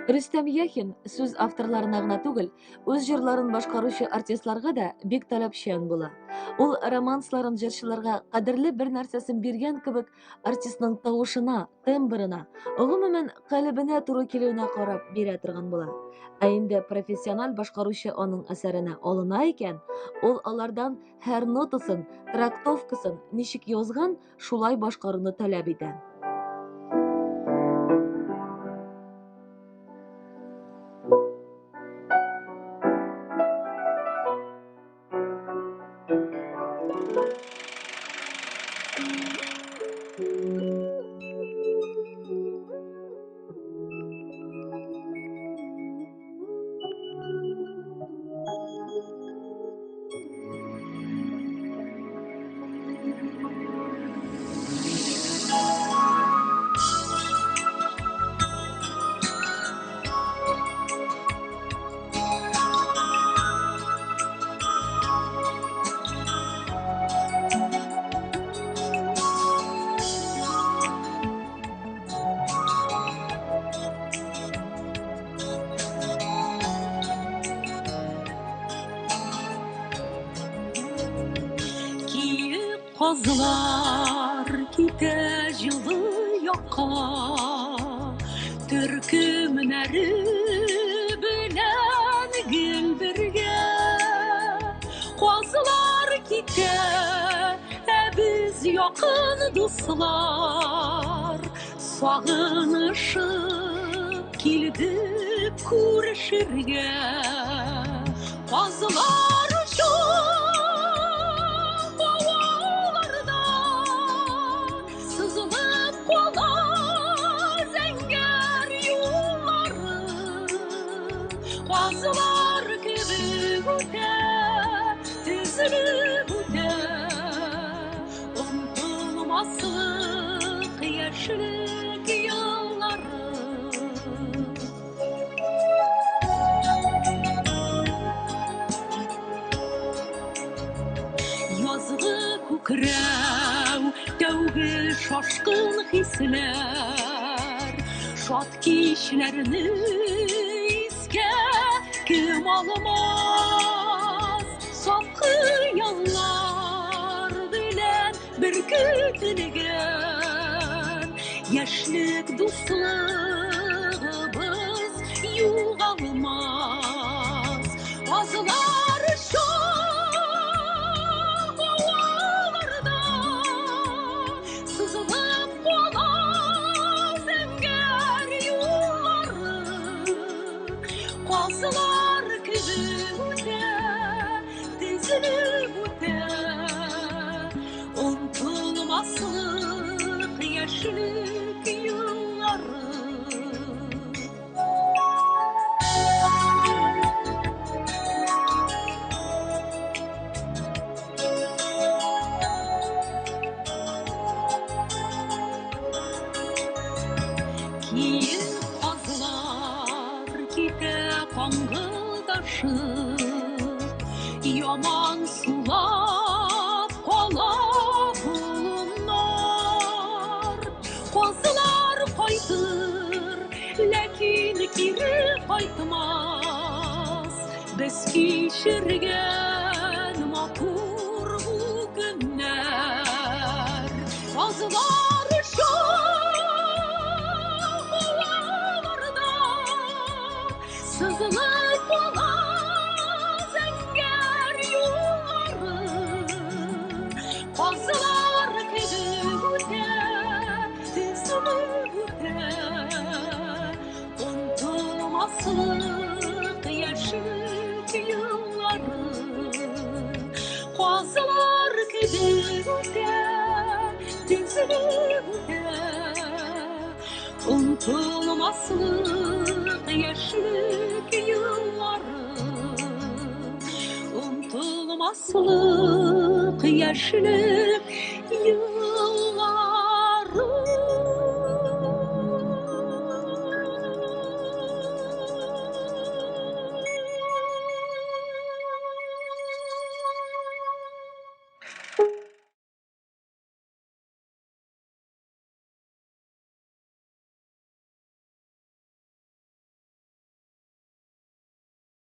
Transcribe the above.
Рөстәм Яхин сүз авторларына гына түгел, үз җырларын башкаручы артистларга да бик таләпчән була. Ул романсларын җырчыларга кадерле бер нәрсәсен биргән кебек, артистның тавышына, тембрына, гомумән калебенә туры килүенә карап бирә торган була. Ә инде профессиональ башкаручы аның әсәренә алына икән, ул алардан һәр нотасын, трактовкасын ничек язган, шулай башкаруны таләп итә. Kazlar kite жылы якка, төркемнәре белән гел бергә. Казлар китә, ә без якын дуслар, сагынышып килдек күрешергә. Казлар Казлар кебек үтә, тезелеп үтә, онтылмаслык яшьлек еллары. Язгы күкрәү, тәүге шашкын хисләр, шат кичләрне kim almaz, saf hıyallar bilen bir kütülgen, yaşlık dostluğumuz yuğalmaz. Azlar çok ovalarda, sızılıp kola zenger yolları. Казлар кебек үтә, тезелеп үтә, онтылмаслык яшьлек еллары. Киен казлар китә каңгылдашып, яман сулап кала болыннар. Казлар кайтыр, ләкин кире кайтмас, без кичергән матур бу көннәр. Казлар sızılıp kola zenger yolları. Казлар kebek үтә, tezелеп үтә, онтылмаслык яшьлек еллары. Казлар kebek үтә, tezелеп үтә, unutulmazlık yaşlık yılları, unutulmazlık yaşlık yılları.